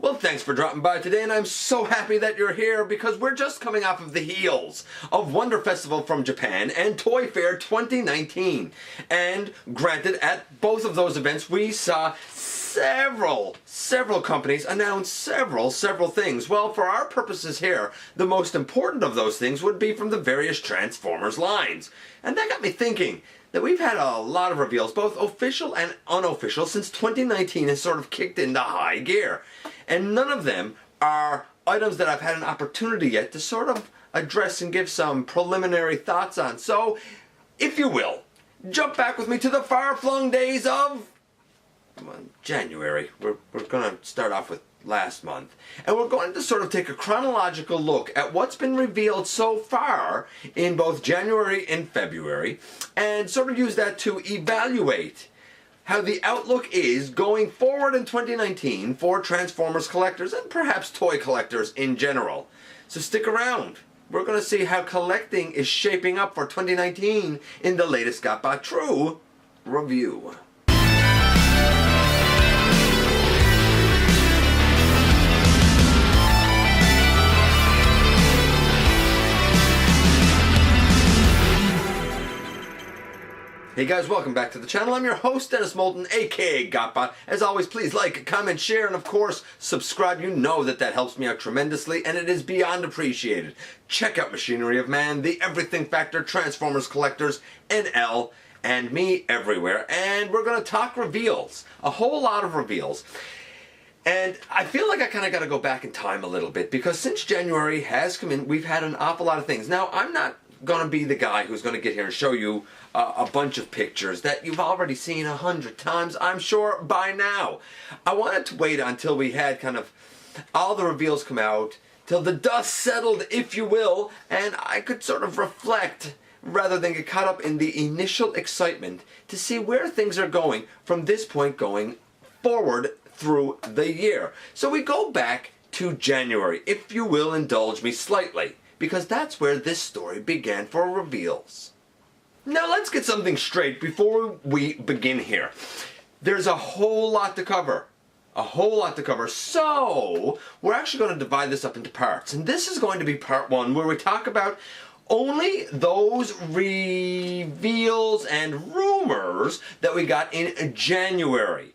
Well, thanks for dropping by today, and I'm so happy that you're here because we're just coming off of the heels of Wonder Festival from Japan and Toy Fair 2019. And granted, at both of those events, we saw several companies announce several things. Well, for our purposes here, the most important of those things would be from the various Transformers lines. And that got me thinking that we've had a lot of reveals, both official and unofficial, since 2019 has sort of kicked into high gear. And none of them are items that I've had an opportunity yet to sort of address and give some preliminary thoughts on. So, if you will, jump back with me to the far-flung days of January. We're going to start off with last month. And we're going to sort of take a chronological look at what's been revealed so far in both January and February, and sort of use that to evaluate how the outlook is going forward in 2019 for Transformers collectors and perhaps toy collectors in general. So stick around. We're going to see how collecting is shaping up for 2019 in the latest GotBot True review. Hey guys, welcome back to the channel. I'm your host, Dennis Moulton, aka GotBot. As always, please like, comment, share, and of course, subscribe. You know that helps me out tremendously, and it is beyond appreciated. Check out Machinery of Man, the Everything Factor, Transformers Collectors, NL, and me everywhere. And we're going to talk reveals. A whole lot of reveals. And I feel like I kind of got to go back in time a little bit, because since January has come in, we've had an awful lot of things. Now, I'm not going to be the guy who's going to get here and show you a bunch of pictures that you've already seen 100 times, I'm sure, by now. I wanted to wait until we had kind of all the reveals come out, till the dust settled, if you will, and I could sort of reflect rather than get caught up in the initial excitement to see where things are going from this point going forward through the year. So we go back to January, if you will indulge me slightly, because that's where this story began for reveals. Now let's get something straight before we begin here. There's a whole lot to cover. A whole lot to cover. So, we're actually going to divide this up into parts. And this is going to be part one, where we talk about only those reveals and rumors that we got in January.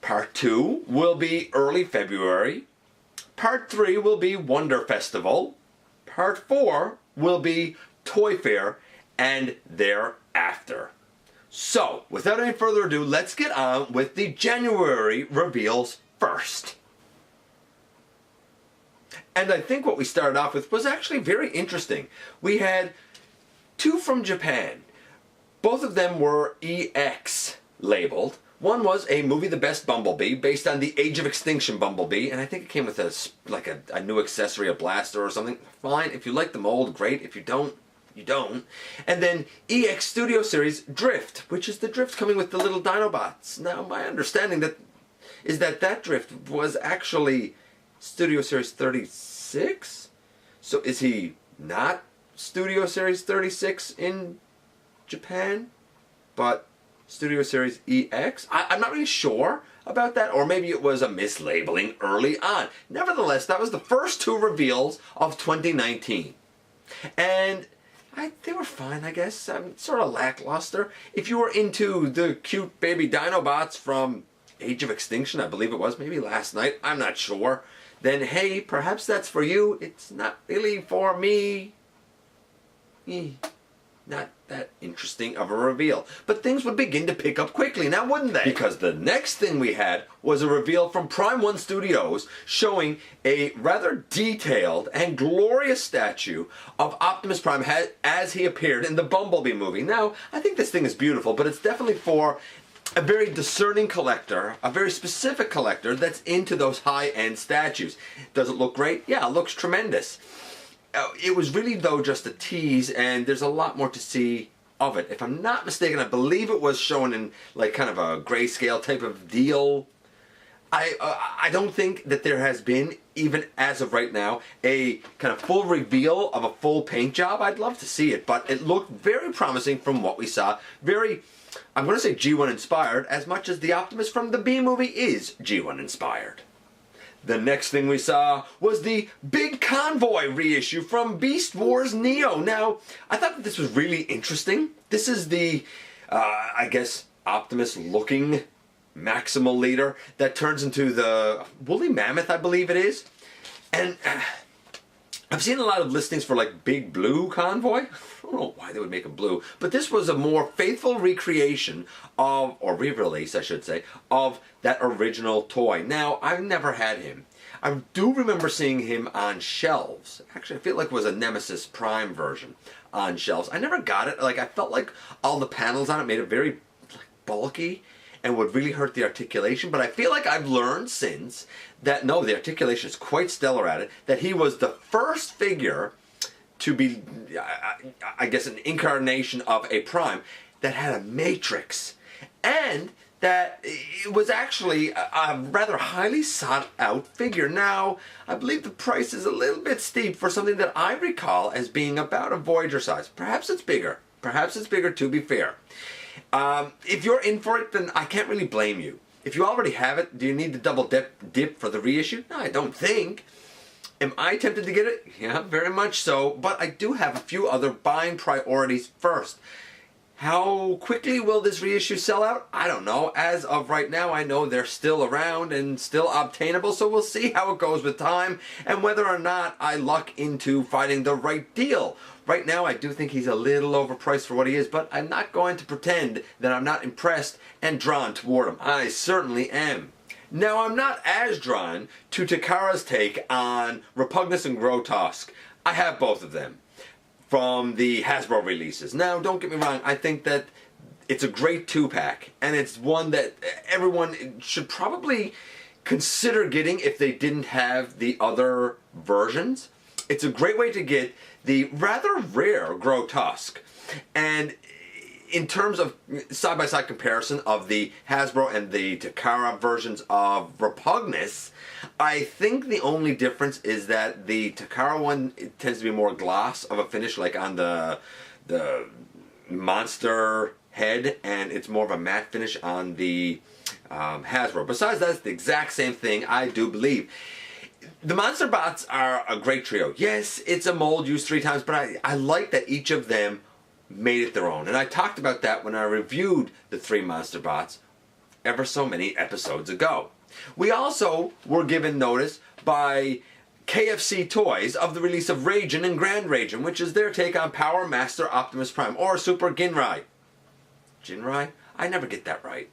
Part two will be early February. Part three will be Wonder Festival. Part 4 will be Toy Fair and thereafter. So, without any further ado, let's get on with the January reveals first. And I think what we started off with was actually very interesting. We had two from Japan. Both of them were EX labeled. One was a movie, The Best Bumblebee, based on the Age of Extinction Bumblebee, and I think it came with a new accessory, a blaster or something. Fine, if you like the mold, great. If you don't, you don't. And then EX Studio Series Drift, which is the Drift coming with the little Dinobots. Now, my understanding is that Drift was actually Studio Series 36? So is he not Studio Series 36 in Japan, but Studio Series EX? I'm not really sure about that, or maybe it was a mislabeling early on. Nevertheless, that was the first two reveals of 2019. And they were fine, I guess. Sort of lackluster. If you were into the cute baby Dinobots from Age of Extinction, I believe it was, maybe last night, I'm not sure, then hey, perhaps that's for you. It's not really for me. Not that interesting of a reveal. But things would begin to pick up quickly, now wouldn't they? Because the next thing we had was a reveal from Prime 1 Studios showing a rather detailed and glorious statue of Optimus Prime as he appeared in the Bumblebee movie. Now, I think this thing is beautiful, but it's definitely for a very discerning collector, a very specific collector that's into those high-end statues. Does it look great? Yeah, it looks tremendous. It was really, though, just a tease, and there's a lot more to see of it. If I'm not mistaken, I believe it was shown in like kind of a grayscale type of deal. I don't think that there has been, even as of right now, a kind of full reveal of a full paint job. I'd love to see it, but it looked very promising from what we saw. Very, I'm going to say G1 inspired, as much as the Optimus from the B movie is G1 inspired. The next thing we saw was the Big Convoy reissue from Beast Wars Neo. Now, I thought that this was really interesting. This is the, I guess, Optimus-looking Maximal leader that turns into the Woolly Mammoth, I believe it is. And I've seen a lot of listings for like Big Blue Convoy. I don't know why they would make him blue, but this was a more faithful recreation of, or re-release I should say, of that original toy. Now, I've never had him. I do remember seeing him on shelves. Actually, I feel like it was a Nemesis Prime version on shelves. I never got it. Like, I felt like all the panels on it made it very bulky and would really hurt the articulation, but I feel like I've learned since that no, the articulation is quite stellar at it, that he was the first figure to be, I guess, an incarnation of a Prime that had a matrix, and that it was actually a rather highly sought out figure. Now, I believe the price is a little bit steep for something that I recall as being about a Voyager size. Perhaps it's bigger. Perhaps it's bigger, to be fair. If you're in for it, then I can't really blame you. If you already have it, do you need to double dip for the reissue? No, I don't think. Am I tempted to get it? Yeah, very much so. But I do have a few other buying priorities first. How quickly will this reissue sell out? I don't know. As of right now, I know they're still around and still obtainable, so we'll see how it goes with time and whether or not I luck into finding the right deal. Right now, I do think he's a little overpriced for what he is, but I'm not going to pretend that I'm not impressed and drawn toward him. I certainly am. Now, I'm not as drawn to Takara's take on Repugnus and Grotesque. I have both of them from the Hasbro releases. Now, don't get me wrong, I think that it's a great two-pack, and it's one that everyone should probably consider getting if they didn't have the other versions. It's a great way to get the rather rare Grotesque, and in terms of side-by-side comparison of the Hasbro and the Takara versions of Repugnus, I think the only difference is that the Takara one, it tends to be more gloss of a finish, like on the monster head, and it's more of a matte finish on the Hasbro. Besides that, it's the exact same thing, I do believe. The Monster Bots are a great trio. Yes, it's a mold used 3 times, but I like that each of them made it their own. And I talked about that when I reviewed the 3 Monster Bots ever so many episodes ago. We also were given notice by KFC Toys of the release of Raijin and Grand Raijin, which is their take on Power Master Optimus Prime, or Super Ginrai. Ginrai? I never get that right.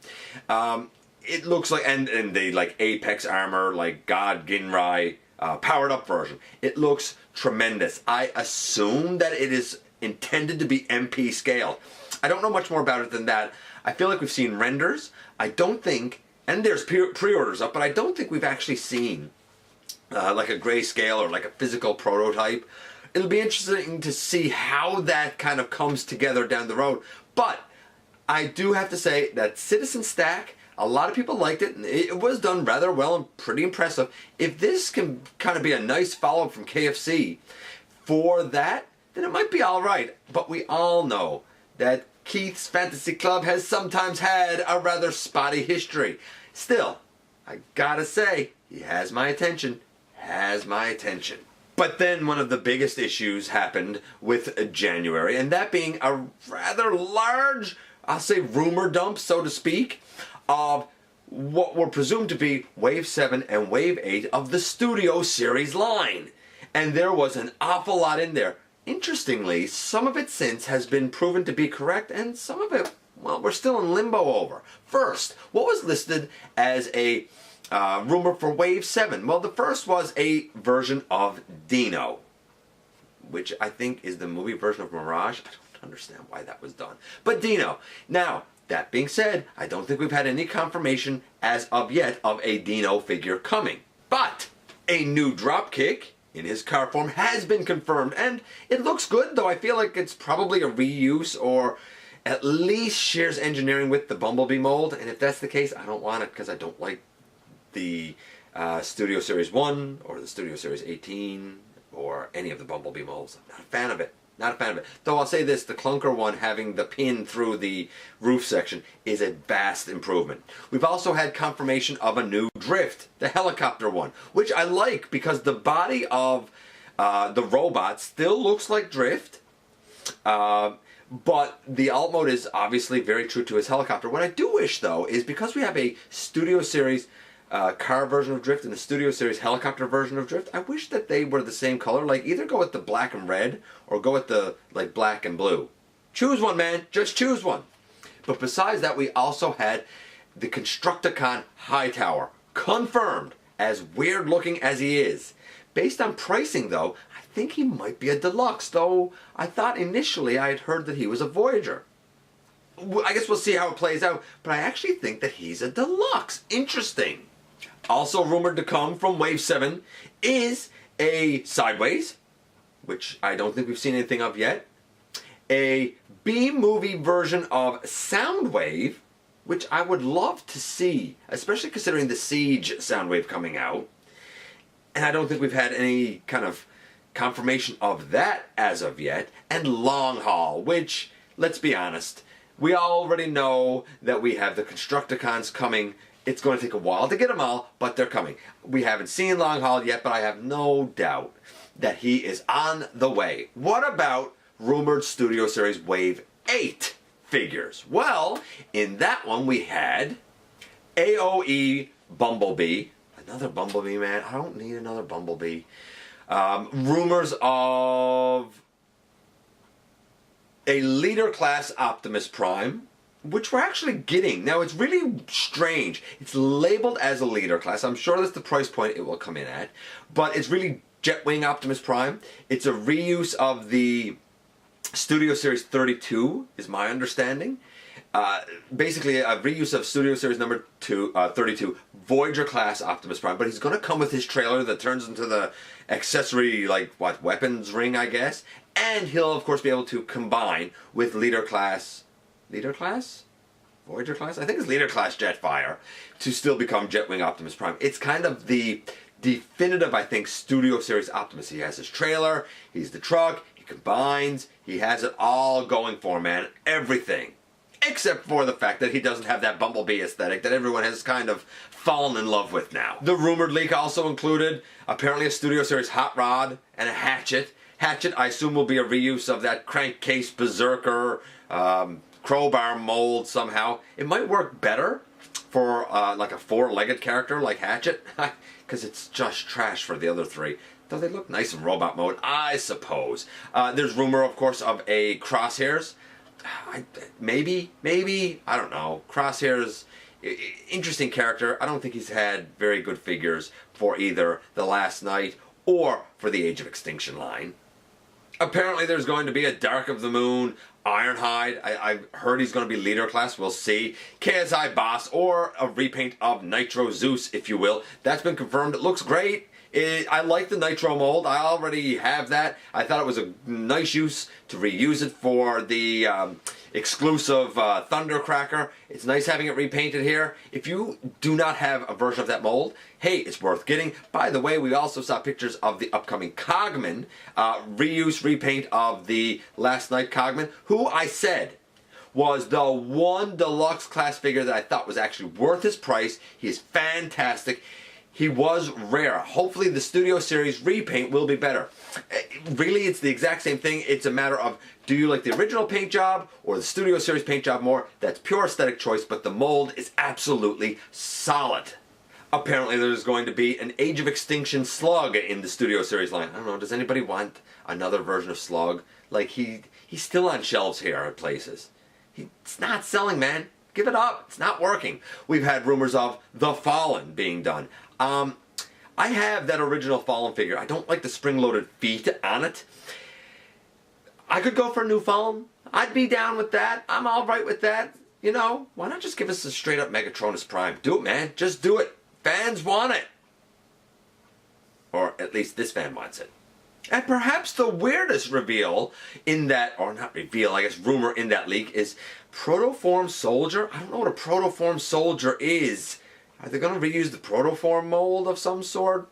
It looks like, and the like Apex armor, like God Ginrai, powered up version. It looks tremendous. I assume that it is intended to be MP scale. I don't know much more about it than that. I feel like we've seen renders. I don't think, and there's pre-orders up, but I don't think we've actually seen like a grayscale or like a physical prototype. It'll be interesting to see how that kind of comes together down the road. But I do have to say that Citizen Stack, a lot of people liked it, and it was done rather well and pretty impressive. If this can kind of be a nice follow-up from KFC for that, then it might be alright. But we all know that Keith's Fantasy Club has sometimes had a rather spotty history. Still, I gotta say, he has my attention. Has my attention. But then one of the biggest issues happened with January, and that being a rather large, I'll say rumor dump, so to speak, of what were presumed to be Wave 7 and Wave 8 of the Studio Series line. And there was an awful lot in there. Interestingly, some of it since has been proven to be correct, and some of it, well, we're still in limbo over. First, what was listed as a rumor for Wave 7? Well, the first was a version of Dino, which I think is the movie version of Mirage. I don't understand why that was done. But Dino. Now, that being said, I don't think we've had any confirmation as of yet of a Dino figure coming. But a new dropkick in his car form has been confirmed, and it looks good, though I feel like it's probably a reuse or at least shares engineering with the Bumblebee mold, and if that's the case, I don't want it because I don't like the Studio Series 1 or the Studio Series 18 or any of the Bumblebee molds. I'm not a fan of it. Not a fan of it. Though I'll say this, the clunker one having the pin through the roof section is a vast improvement. We've also had confirmation of a new drift, the helicopter one, which I like because the body of the robot still looks like drift, but the alt mode is obviously very true to his helicopter. What I do wish, though, is because we have a Studio Series car version of Drift and the Studio Series helicopter version of Drift, I wish that they were the same color. Like, either go with the black and red or go with the like black and blue. Choose one, man. Just choose one. But besides that, we also had the Constructicon Hightower confirmed, as weird looking as he is. Based on pricing, though, I think he might be a deluxe, though I thought initially I had heard that he was a Voyager. I guess we'll see how it plays out, but I actually think that he's a deluxe. Interesting. Also rumored to come from Wave 7 is a Sideways, which I don't think we've seen anything of yet. A B-movie version of Soundwave, which I would love to see, especially considering the Siege Soundwave coming out. And I don't think we've had any kind of confirmation of that as of yet. And Long Haul, which, let's be honest, we already know that we have the Constructicons coming. It's going to take a while to get them all, but they're coming. We haven't seen Long Haul yet, but I have no doubt that he is on the way. What about rumored Studio Series Wave 8 figures? Well, in that one we had AOE Bumblebee. Another Bumblebee, man. I don't need another Bumblebee. Rumors of a leader class Optimus Prime, which we're actually getting. Now, it's really strange. It's labeled as a leader class. I'm sure that's the price point it will come in at. But it's really Jetwing Optimus Prime. It's a reuse of the Studio Series 32, is my understanding. Basically, a reuse of Studio Series number 32, Voyager class Optimus Prime. But he's going to come with his trailer that turns into the accessory, like, what, weapons ring, I guess. And he'll, of course, be able to combine with Leader Class... Leader Class? Voyager Class? I think it's Leader Class Jetfire to still become Jetwing Optimus Prime. It's kind of the definitive, I think, Studio Series Optimus. He has his trailer, he's the truck, he combines, he has it all going for him, man. Everything. Except for the fact that he doesn't have that Bumblebee aesthetic that everyone has kind of fallen in love with now. The rumored leak also included apparently a Studio Series Hot Rod and a Hatchet. Hatchet, I assume, will be a reuse of that crankcase berserker crowbar mold somehow. It might work better for like a four-legged character like Hatchet, because it's just trash for the other three. Though they look nice in robot mode, I suppose. There's rumor, of course, of a Crosshairs. Maybe, I don't know. Crosshairs, interesting character. I don't think he's had very good figures for either The Last Knight or for the Age of Extinction line. Apparently there's going to be a Dark of the Moon Ironhide. I've heard he's going to be leader class. We'll see. KSI Boss, or a repaint of Nitro Zeus, if you will. That's been confirmed. It looks great. I like the Nitro mold. I already have that. I thought it was a nice use to reuse it for the exclusive Thundercracker. It's nice having it repainted here. If you do not have a version of that mold, hey, it's worth getting. By the way, we also saw pictures of the upcoming Cogman, repaint of the Last Knight Cogman, who I said was the one deluxe class figure that I thought was actually worth his price. He is fantastic. He was rare. Hopefully the Studio Series repaint will be better. Really, it's the exact same thing. It's a matter of, do you like the original paint job or the Studio Series paint job more? That's pure aesthetic choice, but the mold is absolutely solid. Apparently there's going to be an Age of Extinction Slug in the Studio Series line. I don't know, does anybody want another version of Slug? Like, he's still on shelves here at places. It's not selling, man. Give it up. It's not working. We've had rumors of The Fallen being done. I have that original Fallen figure. I don't like the spring-loaded feet on it. I could go for a new Fallen. I'd be down with that. I'm all right with that. You know, why not just give us a straight-up Megatronus Prime? Do it, man. Just do it. Fans want it. Or at least this fan wants it. And perhaps the weirdest reveal in that, or not reveal, I guess rumor in that leak is Protoform Soldier. I don't know what a Protoform Soldier is. Are they going to reuse the Protoform mold of some sort?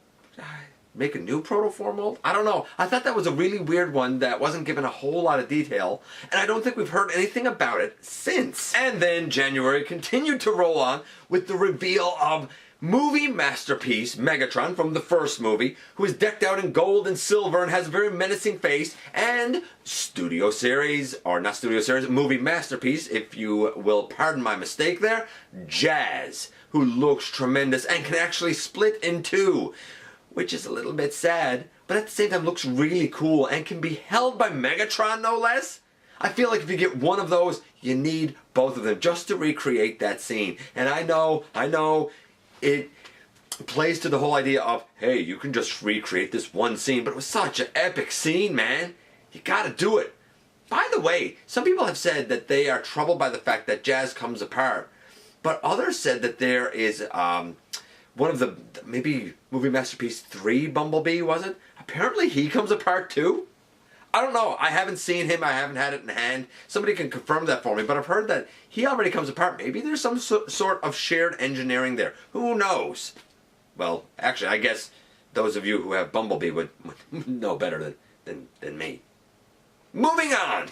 make a new protoform mold? I don't know. I thought that was a really weird one that wasn't given a whole lot of detail, and I don't think we've heard anything about it since. And then January continued to roll on with the reveal of movie masterpiece Megatron from the first movie, who is decked out in gold and silver and has a very menacing face, and movie masterpiece, if you will pardon my mistake there, Jazz, who looks tremendous and can actually split in two, which is a little bit sad, but at the same time looks really cool and can be held by Megatron no less. I feel like if you get one of those, you need both of them just to recreate that scene. And I know, it plays to the whole idea of, hey, you can just recreate this one scene, but it was such an epic scene, man. You gotta do it. By the way, some people have said that they are troubled by the fact that Jazz comes apart, but others said that there is one of the, maybe Movie Masterpiece 3 Bumblebee, was it? Apparently he comes apart too? I don't know. I haven't seen him. I haven't had it in hand. Somebody can confirm that for me, but I've heard that he already comes apart. Maybe there's some sort of shared engineering there. Who knows? Well, actually, I guess those of you who have Bumblebee would know better than me. Moving on.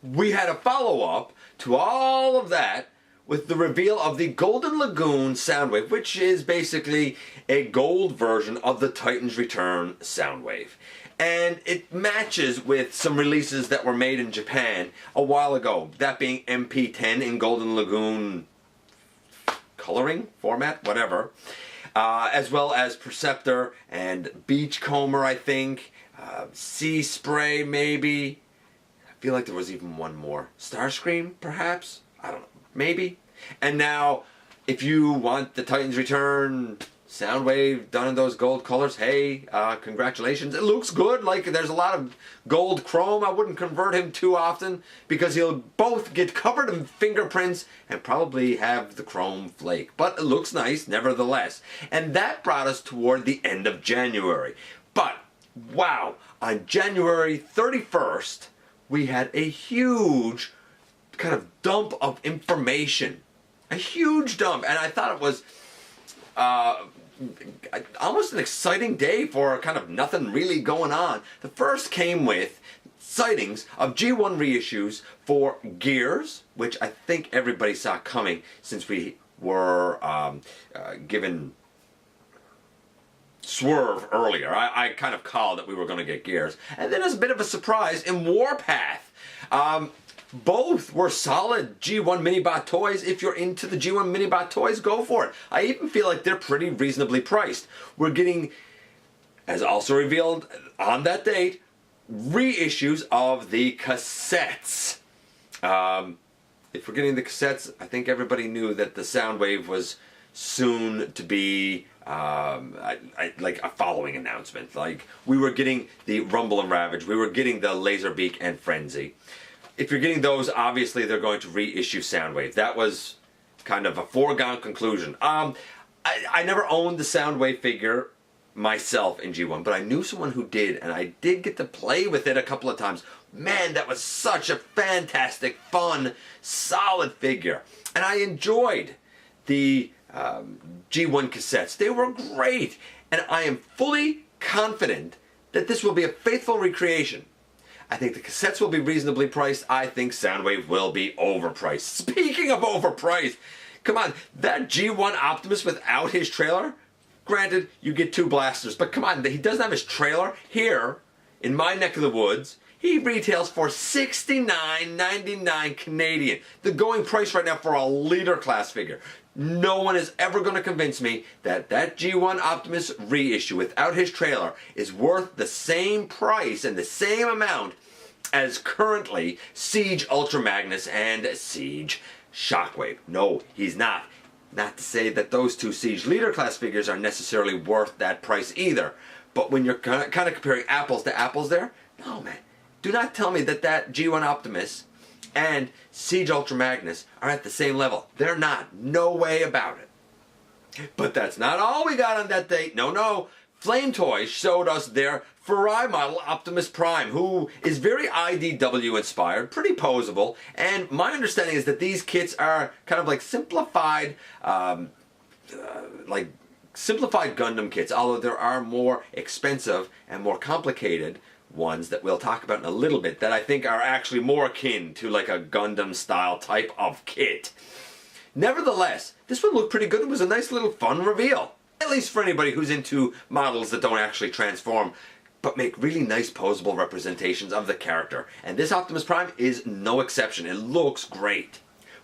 We had a follow-up to all of that with the reveal of the Golden Lagoon Soundwave, which is basically a gold version of the Titan's Return Soundwave. And it matches with some releases that were made in Japan a while ago, that being MP10 in Golden Lagoon coloring format, whatever, as well as Perceptor and Beachcomber, I think, Sea Spray maybe. I feel like there was even one more. Starscream, perhaps? I don't know. Maybe. And now, if you want the Titan's Return Soundwave done in those gold colors, hey, congratulations. It looks good. Like, there's a lot of gold chrome. I wouldn't convert him too often because he'll both get covered in fingerprints and probably have the chrome flake. But it looks nice, nevertheless. And that brought us toward the end of January. But, wow, on January 31st, we had a huge kind of dump of information. A huge dump. And I thought it was almost an exciting day for kind of nothing really going on. The first came with sightings of G1 reissues for Gears, which I think everybody saw coming since we were given Swerve earlier. I kind of called that we were going to get Gears. And then as a bit of a surprise in Warpath. Both were solid G1 Minibot toys. If you're into the G1 Minibot toys, go for it. I even feel like they're pretty reasonably priced. We're getting, as also revealed on that date, reissues of the cassettes. If we're getting the cassettes, I think everybody knew that the Soundwave was soon to be like a following announcement. Like, we were getting the Rumble and Ravage, we were getting the Laserbeak and Frenzy. If you're getting those, obviously they're going to reissue Soundwave. That was kind of a foregone conclusion. I never owned the Soundwave figure myself in G1, but I knew someone who did, and I did get to play with it a couple of times. Man, that was such a fantastic, fun, solid figure. And I enjoyed the G1 cassettes. They were great. And I am fully confident that this will be a faithful recreation. I think the cassettes will be reasonably priced. I think Soundwave will be overpriced. Speaking of overpriced, come on, that G1 Optimus without his trailer? Granted, you get two blasters, but come on, he doesn't have his trailer. Here, in my neck of the woods, he retails for $69.99 Canadian. The going price right now for a leader class figure. No one is ever going to convince me that that G1 Optimus reissue without his trailer is worth the same price and the same amount as currently Siege Ultra Magnus and Siege Shockwave. No, he's not. Not to say that those two Siege Leader class figures are necessarily worth that price either. But when you're kind of comparing apples to apples there, no man. Do not tell me that that G1 Optimus and Siege Ultra Magnus are at the same level. They're not. No way about it. But that's not all we got on that date. No. Flame Toys showed us their Farai model Optimus Prime, who is very IDW inspired, pretty posable, and my understanding is that these kits are kind of like simplified, like simplified Gundam kits, although there are more expensive and more complicated ones that we'll talk about in a little bit that I think are actually more akin to like a Gundam style type of kit. Nevertheless, this one looked pretty good. It was a nice little fun reveal. At least for anybody who's into models that don't actually transform, but make really nice posable representations of the character. And this Optimus Prime is no exception. It looks great.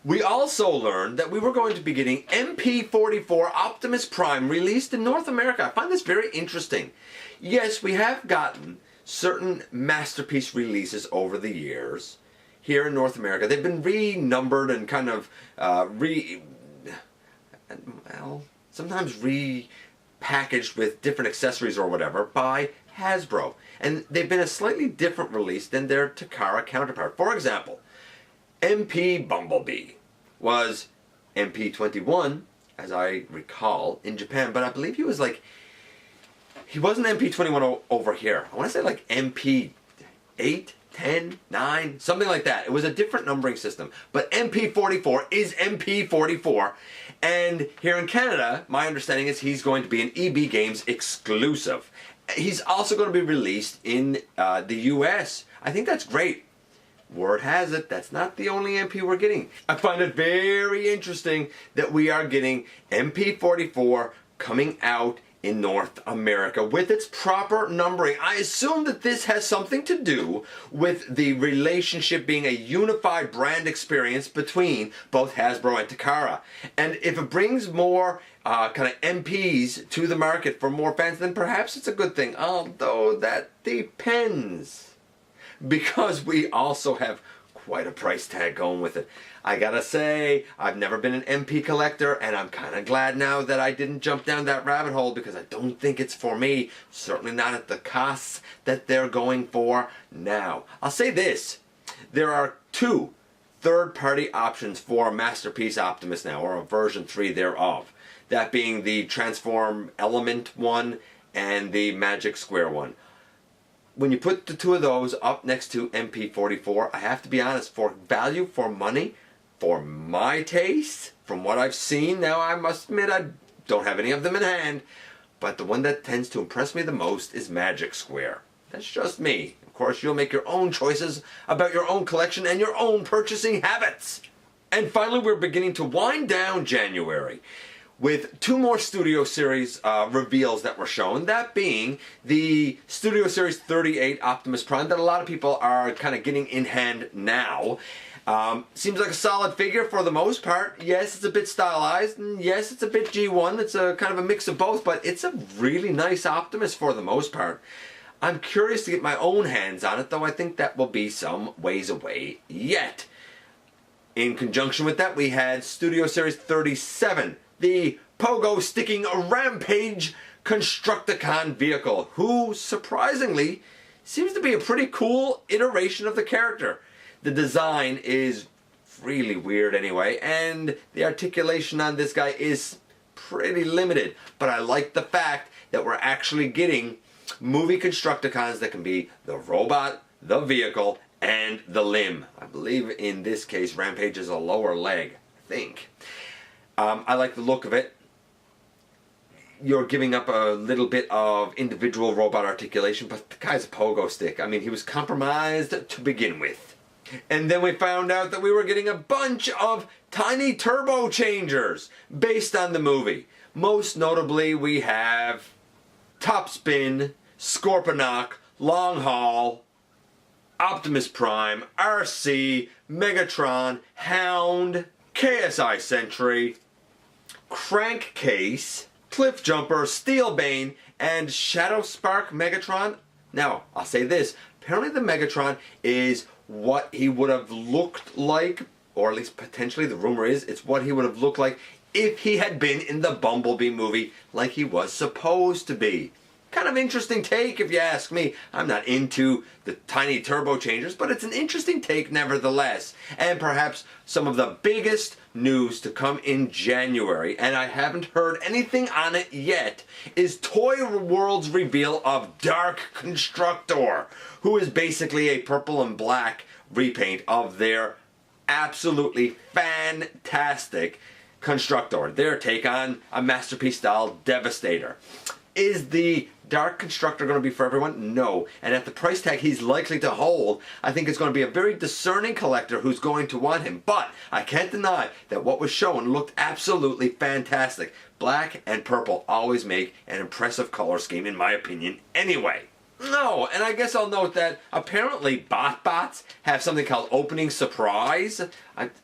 We also learned that we were going to be getting MP44 Optimus Prime released in North America. I find this very interesting. Yes, we have gotten certain masterpiece releases over the years here in North America. They've been renumbered and kind of sometimes repackaged with different accessories or whatever by Hasbro. And they've been a slightly different release than their Takara counterpart. For example, MP Bumblebee was MP21, as I recall, in Japan, but I believe he wasn't MP21 over here. I want to say like MP8, 10, 9, something like that. It was a different numbering system. But MP44 is MP44. And here in Canada, my understanding is he's going to be an EB Games exclusive. He's also going to be released in the US. I think that's great. Word has it, that's not the only MP we're getting. I find it very interesting that we are getting MP44 coming out in North America with its proper numbering. I assume that this has something to do with the relationship being a unified brand experience between both Hasbro and Takara. And if it brings more kind of MPs to the market for more fans, then perhaps it's a good thing. Although that depends, because we also have quite a price tag going with it. I gotta say, I've never been an MP collector, and I'm kind of glad now that I didn't jump down that rabbit hole, because I don't think it's for me. Certainly not at the costs that they're going for now. I'll say this, there are two third-party options for Masterpiece Optimus now, or a version 3 thereof. That being the Transform Element one and the Magic Square one. When you put the two of those up next to MP44, I have to be honest, for value for money, for my taste, from what I've seen, now I must admit I don't have any of them in hand, but the one that tends to impress me the most is Magic Square. That's just me. Of course, you'll make your own choices about your own collection and your own purchasing habits. And finally, we're beginning to wind down January with two more Studio Series reveals that were shown, that being the Studio Series 38 Optimus Prime that a lot of people are kind of getting in hand now. Seems like a solid figure for the most part. Yes, it's a bit stylized, and yes, it's a bit G1. It's a kind of a mix of both, but it's a really nice Optimus for the most part. I'm curious to get my own hands on it, though I think that will be some ways away yet. In conjunction with that, we had Studio Series 37, the pogo sticking Rampage Constructicon vehicle, who surprisingly seems to be a pretty cool iteration of the character. The design is really weird anyway, and the articulation on this guy is pretty limited, but I like the fact that we're actually getting movie Constructicons that can be the robot, the vehicle, and the limb. I believe in this case Rampage is a lower leg, I think. I like the look of it. You're giving up a little bit of individual robot articulation, but the guy's a pogo stick. I mean, he was compromised to begin with. And then we found out that we were getting a bunch of tiny turbo changers based on the movie. Most notably, we have Topspin, Scorponok, Long Haul, Optimus Prime, RC, Megatron, Hound, KSI Sentry, Crankcase, Cliff Jumper, Steelbane, and Shadow Spark Megatron. Now, I'll say this. Apparently the Megatron is what he would have looked like, or at least potentially the rumor is, it's what he would have looked like if he had been in the Bumblebee movie like he was supposed to be. Kind of interesting take if you ask me. I'm not into the tiny turbo changers, but it's an interesting take nevertheless. And perhaps some of the biggest news to come in January, and I haven't heard anything on it yet, is Toy World's reveal of Dark Constructor, who is basically a purple and black repaint of their absolutely fantastic Constructor, their take on a Masterpiece style Devastator. Is the Dark Constructor going to be for everyone? No. And at the price tag he's likely to hold, I think it's going to be a very discerning collector who's going to want him. But I can't deny that what was shown looked absolutely fantastic. Black and purple always make an impressive color scheme, in my opinion, anyway. No, and I guess I'll note that apparently GotBots have something called Opening Surprise.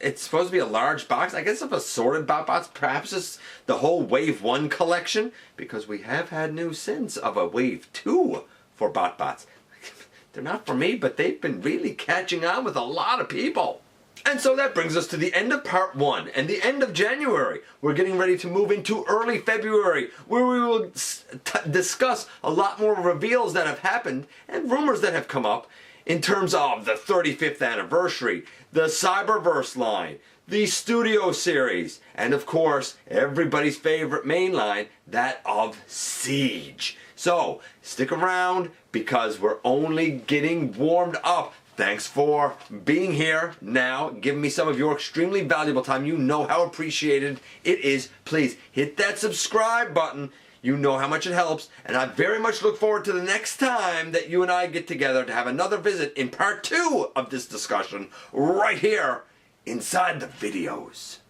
It's supposed to be a large box. I guess of assorted GotBots, perhaps it's the whole Wave 1 collection, because we have had news since of a Wave 2 for GotBots. They're not for me, but they've been really catching on with a lot of people. And so that brings us to the end of part 1 and the end of January. We're getting ready to move into early February, where we will discuss a lot more reveals that have happened and rumors that have come up in terms of the 35th anniversary, the Cyberverse line, the Studio series, and of course, everybody's favorite main line, that of Siege. So, stick around because we're only getting warmed up. Thanks for being here now, giving me some of your extremely valuable time. You know how appreciated it is. Please hit that subscribe button. You know how much it helps. And I very much look forward to the next time that you and I get together to have another visit in part 2 of this discussion right here inside the videos.